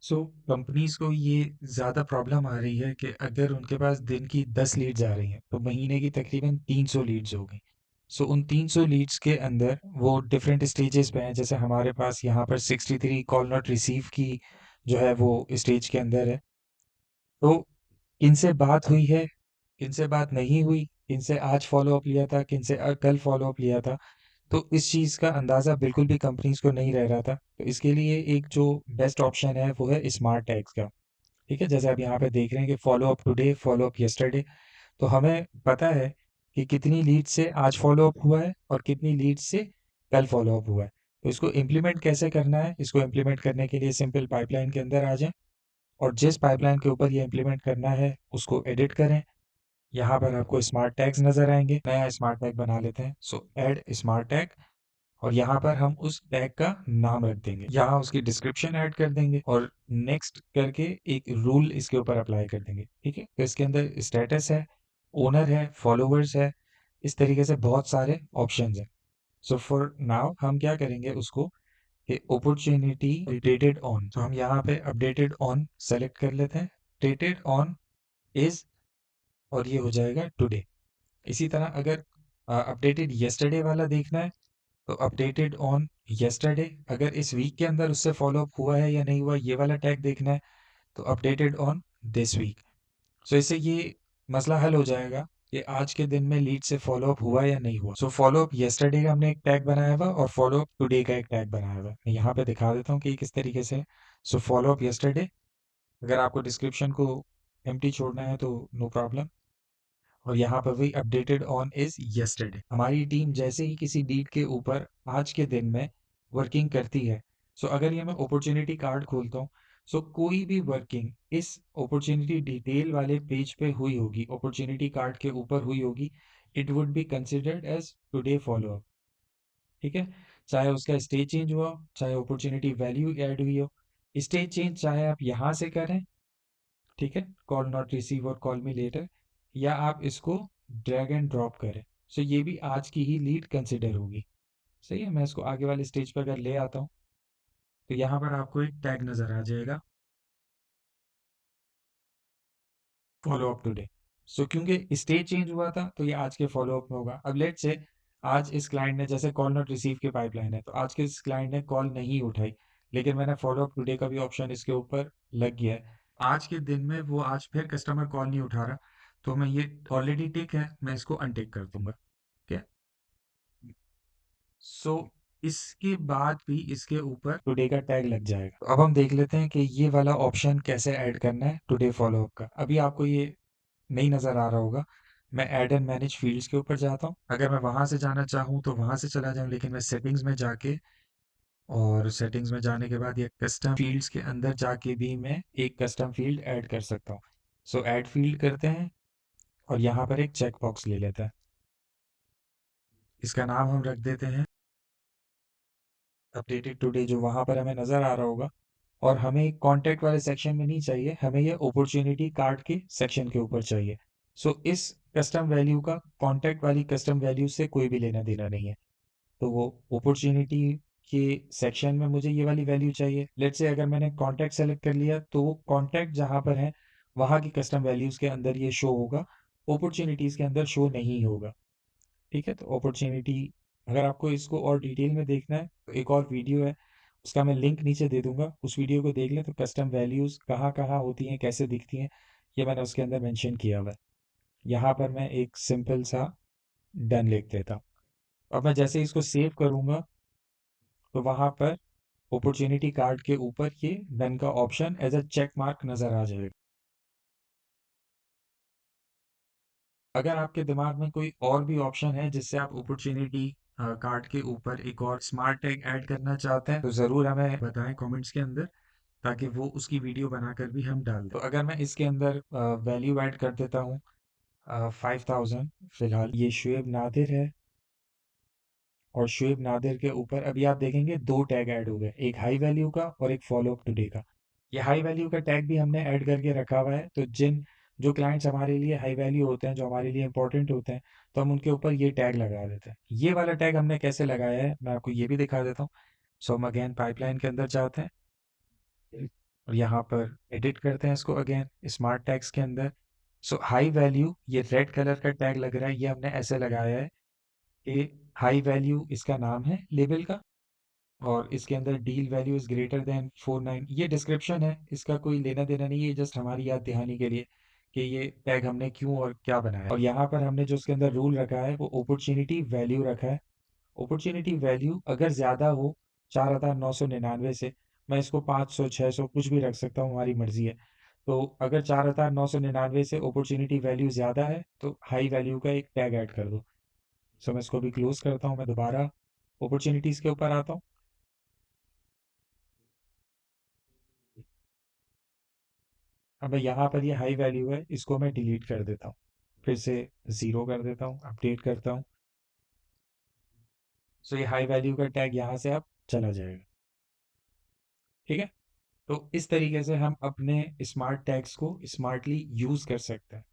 सो companies को ये ज़्यादा प्रॉब्लम आ रही है कि अगर उनके पास दिन की 10 लीड्स आ रही हैं तो महीने की तकरीबन 300 लीड्स हो गई। सो उन 300 लीड्स के अंदर वो डिफरेंट स्टेजेस पे हैं। जैसे हमारे पास यहाँ पर 63 कॉल नॉट रिसीव की जो है वो स्टेज के अंदर है। तो किनसे बात हुई है, किनसे बात नहीं हुई, किनसे आज फॉलो अप लिया था, किनसे कल फॉलो अप लिया था, तो इस चीज़ का अंदाज़ा बिल्कुल भी कंपनीज को नहीं रह रहा था। तो इसके लिए एक जो बेस्ट ऑप्शन है वो है स्मार्ट टैग्स का। ठीक है, जैसे आप यहाँ पे देख रहे हैं कि follow up today, follow up yesterday. तो हमें पता है कि कितनी लीड से आज फॉलो अप हुआ है और कितनी लीड से कल फॉलो अप हुआ है। तो इसको इम्प्लीमेंट कैसे करना है, इसको इम्प्लीमेंट करने के लिए सिंपल पाइपलाइन के अंदर आ जाएं और जिस पाइपलाइन के ऊपर ये इम्प्लीमेंट करना है उसको एडिट करें। यहाँ पर आपको स्मार्ट टैग्स नज़र आएंगे। नया स्मार्ट टैग बना लेते हैं। सो ऐड स्मार्ट टैग और यहाँ पर हम उस टैग का नाम रख देंगे, यहाँ उसकी डिस्क्रिप्शन ऐड कर देंगे और नेक्स्ट करके एक रूल इसके ऊपर अप्लाई कर देंगे। ठीक है, तो इसके अंदर स्टेटस है, ओनर है, फॉलोवर्स है, इस तरीके से बहुत सारे ऑप्शंस हैं। सो फॉर नाउ हम क्या करेंगे उसको कि अपॉर्चुनिटी अपडेटेड ऑन, तो हम यहाँ पे अपडेटेड ऑन सेलेक्ट कर लेते हैं। अपडेटेड ऑन इज और ये हो जाएगा टुडे। इसी तरह अगर अपडेटेड येस्टरडे वाला देखना है तो अपडेटेड ऑन येस्टरडे। अगर इस वीक के अंदर उससे फॉलो अप हुआ है या नहीं हुआ ये वाला टैग देखना है तो अपडेटेड ऑन दिस वीक। सो इससे ये मसला हल हो जाएगा कि आज के दिन में लीड से फॉलो अप हुआ या नहीं हुआ। सो फॉलो अप येस्टरडे का हमने एक टैग बनाया हुआ और फॉलो अप टुडे का एक टैग बनाया हुआ। मैं यहाँ पे दिखा देता हूँ कि किस तरीके से। सो फॉलो अप येस्टरडे, अगर आपको डिस्क्रिप्शन को एम्प्टी छोड़ना है तो नो प्रॉब्लम। और यहाँ पर भी अपडेटेड ऑन इज यस्टरडे। हमारी टीम जैसे ही किसी डीड के ऊपर आज के दिन में वर्किंग करती है, सो अगर ये मैं अपॉर्चुनिटी कार्ड खोलता हूँ, सो कोई भी वर्किंग इस अपॉर्चुनिटी डिटेल वाले पेज पे हुई होगी, अपॉर्चुनिटी कार्ड के ऊपर हुई होगी, it would be considered as today follow up. ठीक है, चाहे उसका स्टेज चेंज हुआ हो, चाहे अपॉर्चुनिटी वैल्यू ऐड हुई हो। स्टेज चेंज चाहे आप यहाँ से करें, ठीक है, कॉल नॉट रिसीव और कॉल मी लेटर, या आप इसको ड्रैग एंड ड्रॉप करें। सो ये भी आज की ही लीड कंसिडर होगी। सही है, मैं इसको आगे वाले स्टेज पर अगर ले आता हूँ तो यहाँ पर आपको एक टैग नजर आ जाएगा, फॉलो अप टुडे। सो क्योंकि स्टेज चेंज हुआ था तो ये आज के फॉलो अप में होगा। अब लेट से आज इस क्लाइंट ने, जैसे कॉल नॉट रिसीव की पाइपलाइन है, तो आज के इस क्लाइंट ने कॉल नहीं उठाई, लेकिन मैंने फॉलो अप टुडे का भी ऑप्शन इसके ऊपर लग गया है। आज के दिन में वो आज फिर कस्टमर कॉल नहीं उठा रहा, तो मैं ये ऑलरेडी टिक है, मैं इसको अनटिक कर दूंगा। ठीक है, सो इसके बाद भी इसके ऊपर टुडे का टैग लग जाएगा। तो अब हम देख लेते हैं कि ये वाला ऑप्शन कैसे ऐड करना है टुडे फॉलोअप का। अभी आपको ये नहीं नज़र आ रहा होगा। मैं ऐड एंड मैनेज फील्ड्स के ऊपर जाता हूँ। अगर मैं वहाँ से जाना चाहूँ तो वहाँ से चला जाऊँ, लेकिन मैं सेटिंग्स में जाके और सेटिंग्स में जाने के बाद ये कस्टम फील्ड्स के अंदर जाके भी मैं एक कस्टम फील्ड ऐड कर सकता हूँ। सो ऐड फील्ड करते हैं और यहाँ पर एक चेक बॉक्स ले लेते हैं। इसका नाम हम रख देते हैं अपडेटेड टुडे, जो वहाँ पर हमें नज़र आ रहा होगा। और हमें कॉन्टैक्ट वाले सेक्शन में नहीं चाहिए, हमें ये अपॉर्चुनिटी कार्ड के सेक्शन के ऊपर चाहिए। सो इस कस्टम वैल्यू का कॉन्टैक्ट वाली कस्टम वैल्यू से कोई भी लेना देना नहीं है। तो वो अपॉर्चुनिटी के सेक्शन में मुझे ये वाली वैल्यू चाहिए। लेट्स से अगर मैंने कॉन्टैक्ट सेलेक्ट कर लिया तो वो कॉन्टैक्ट जहाँ पर है वहाँ की कस्टम वैल्यूज़ के अंदर ये शो होगा, अपॉर्चुनिटीज़ के अंदर शो नहीं होगा। ठीक है, तो अपॉर्चुनिटी, अगर आपको इसको और डिटेल में देखना है तो एक और वीडियो है, उसका मैं लिंक नीचे दे दूंगा, उस वीडियो को देख लें। तो कस्टम वैल्यूज़ कहाँ कहाँ होती हैं, कैसे दिखती हैं, ये मैंने उसके अंदर मेंशन किया हुआ है। यहाँ पर मैं एक सिंपल सा डन लिख देता हूँ। अब मैं जैसे ही इसको सेव करूँगा तो वहाँ पर अपॉर्चुनिटी कार्ड के ऊपर ये डन का option as a check mark नज़र आ जाएगा। अगर आपके दिमाग में कोई और भी ऑप्शन है जिससे आप अपॉर्चुनिटी कार्ड के ऊपर एक और स्मार्ट टैग ऐड करना चाहते हैं तो ज़रूर हमें बताएं कमेंट्स के अंदर, ताकि वो उसकी वीडियो बनाकर भी हम डाल दें। तो अगर मैं इसके अंदर वैल्यू ऐड कर देता हूँ 5000, फिलहाल ये शुएब नादिर है और शुएब नादिर के ऊपर अभी आप देखेंगे दो टैग ऐड हो गए, एक हाई वैल्यू का और एक फॉलो अप टुडे का। ये हाई वैल्यू का टैग भी हमने ऐड करके रखा हुआ है, तो जो क्लाइंट्स हमारे लिए हाई वैल्यू होते हैं, जो हमारे लिए इंपॉर्टेंट होते हैं, तो हम उनके ऊपर ये टैग लगा देते हैं। ये वाला टैग हमने कैसे लगाया है मैं आपको ये भी दिखा देता हूँ। सो हम अगेन पाइपलाइन के अंदर जाते हैं और यहाँ पर एडिट करते हैं इसको अगेन स्मार्ट टैग्स के अंदर। सो हाई वैल्यू, ये रेड कलर का टैग लग रहा है, ये हमने ऐसे लगाया है कि हाई वैल्यू इसका नाम है लेबल का, और इसके अंदर deal value is greater than 49। ये डिस्क्रिप्शन है, इसका कोई लेना देना नहीं है, ये जस्ट हमारी याद दहानी के लिए कि ये टैग हमने क्यों और क्या बनाया। और यहाँ पर हमने जो इसके अंदर रूल रखा है वो अपॉर्चुनिटी वैल्यू रखा है। अपॉर्चुनिटी वैल्यू अगर ज़्यादा हो 4,999 से, मैं इसको 500 600 कुछ भी रख सकता हूँ, हमारी मर्जी है। तो अगर 4,999 से अपॉर्चुनिटी वैल्यू ज़्यादा है तो हाई वैल्यू का एक टैग ऐड कर दो। सो मैं इसको भी क्लोज करता हूँ, मैं दोबारा अपॉर्चुनिटीज़ के ऊपर आता हूँ। अब मैं यहाँ पर ये हाई वैल्यू है, इसको मैं डिलीट कर देता हूँ, फिर से ज़ीरो कर देता हूँ, अपडेट करता हूँ। सो ये हाई वैल्यू का टैग यहाँ से अब चला जाएगा। ठीक है। तो इस तरीके से हम अपने स्मार्ट टैग्स को स्मार्टली यूज़ कर सकते हैं।